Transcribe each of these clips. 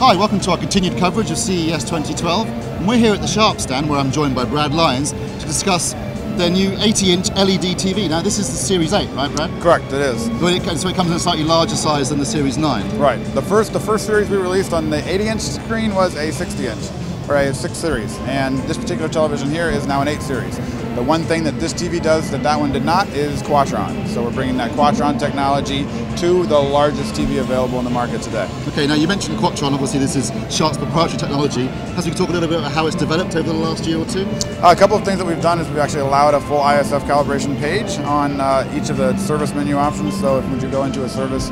Hi, welcome to our continued coverage of CES 2012. And we're here at the Sharp stand where I'm joined by Brad Lyons to discuss their new 80-inch LED TV. Now this is the Series 8, right Brad? Correct, it is. So it comes in a slightly larger size than the Series 9. Right. The first series we released on the 80-inch screen was a 60-inch, or a 6 series. And this particular television here is now an 8 series. The one thing that this TV does that one did not is Quadron. So we're bringing that Quadron technology to the largest TV available in the market today. Okay, now you mentioned Quadron. Obviously this is Sharp's proprietary technology. Perhaps we could talk a little bit about how it's developed over the last year or two? A couple of things that we've done is we've actually allowed a full Isf Calibration page on each of the service menu options. So if when you go into a service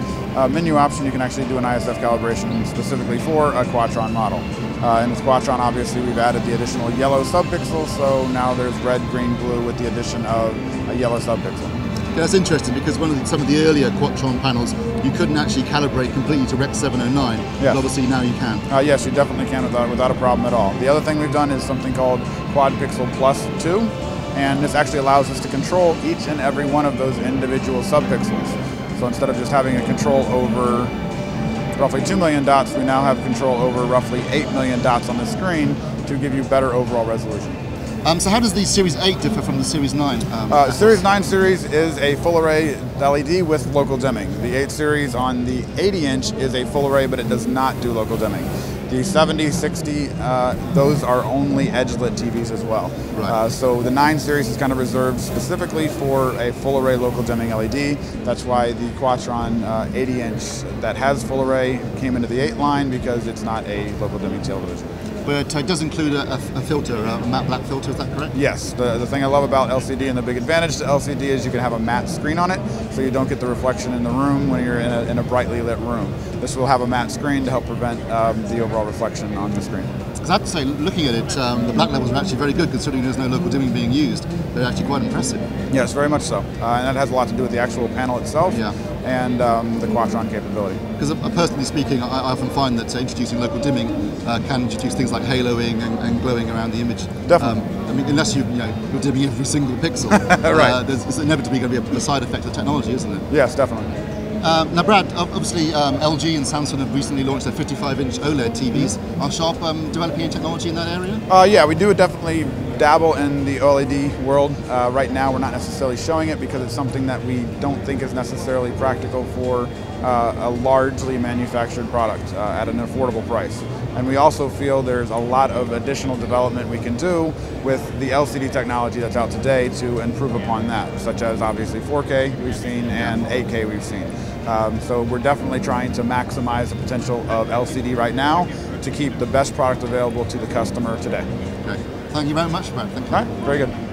menu option, you can actually do an Isf calibration specifically for a Quadron model. And with Quadron, obviously, we've added the additional yellow subpixel, so now there's red, green, blue with the addition of a yellow subpixel. Yeah, that's interesting because some of the earlier Quadron panels, you couldn't actually calibrate completely to Rec 709, yes. But obviously now you can. Yes, you definitely can without a problem at all. The other thing we've done is something called Quad Pixel Plus 2, and this actually allows us to control each and every one of those individual subpixels. So instead of just having a control over roughly 2 million dots, we now have control over roughly 8 million dots on the screen to give you better overall resolution. So how does the Series 8 differ from the Series 9? Series 9 series is a full array LED with local dimming. The 8 series on the 80-inch is a full array, but it does not do local dimming. The 70, 60, those are only edge-lit TVs as well. Right. So the 9 series is kind of reserved specifically for a full array local dimming LED. That's why the Quadron 80-inch that has full array came into the 8 line, because it's not a local dimming television. But it does include a filter, a matte black filter, is that correct? Yes. The thing I love about LCD, and the big advantage to LCD, is you can have a matte screen on it, so you don't get the reflection in the room when you're in a brightly lit room. This will have a matte screen to help prevent the overall reflection on the screen. Because I have to say, looking at it, the black levels are actually very good, considering there's no local dimming being used. They're actually quite impressive. Yes, very much so. And that has a lot to do with the actual panel itself, yeah, and the Quadron capability. Because personally speaking, I often find that introducing local dimming can introduce things like haloing and glowing around the image. Definitely. I mean, unless you're dimming every single pixel, right. There's inevitably going to be a side effect of technology, isn't it? Yes, definitely. Now, Brad, obviously LG and Samsung have recently launched their 55-inch OLED TVs. Are Sharp developing any technology in that area? Yeah, we do definitely dabble in the OLED world. Right now, we're not necessarily showing it because it's something that we don't think is necessarily practical for a largely manufactured product at an affordable price. And we also feel there's a lot of additional development we can do with the LCD technology that's out today to improve upon that, such as obviously 4K we've seen and 8K we've seen. So we're definitely trying to maximize the potential of LCD right now to keep the best product available to the customer today. Okay. Thank you very much, Brad. Thank you. All right, very good.